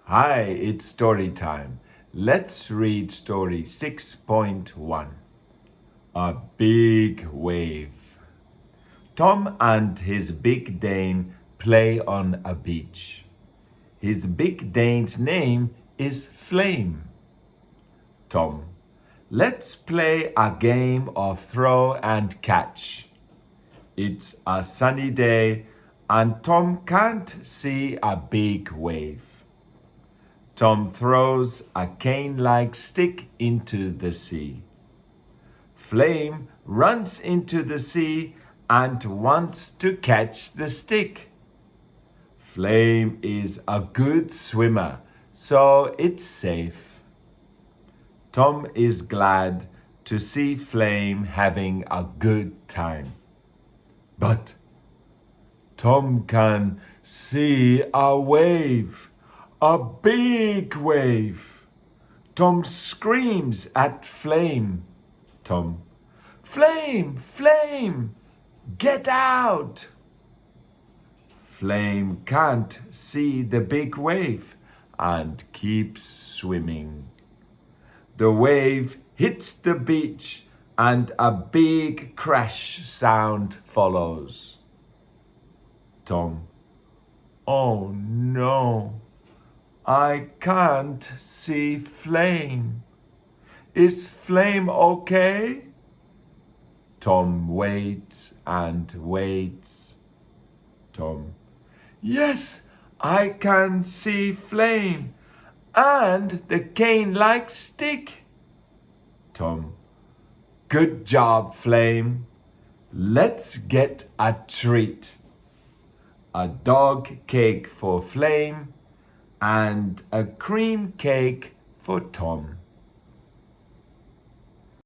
Hi, it's story time. Let's read story 6.1. A big wave. Tom and his big Dane play on a beach. His big Dane's name is Flame. Tom, let's play a game of throw and catch. It's a sunny day and Tom can't see a big wave. Tom throws a cane-like stick into the sea. Flame runs into the sea and wants to catch the stick. Flame is a good swimmer, so it's safe. Tom is glad to see Flame having a good time. But Tom can see a wave. A big wave. Tom screams at Flame. Tom, Flame, Flame, get out. Flame can't see the big wave and keeps swimming. The wave hits the beach and a big crash sound follows. Tom, oh no. I can't see Flame. Is Flame okay? Tom waits and waits. Tom, yes, I can see Flame and the cane-like stick. Tom, good job, Flame. Let's get a treat. A dog cake for Flame and a cream cake for Tom.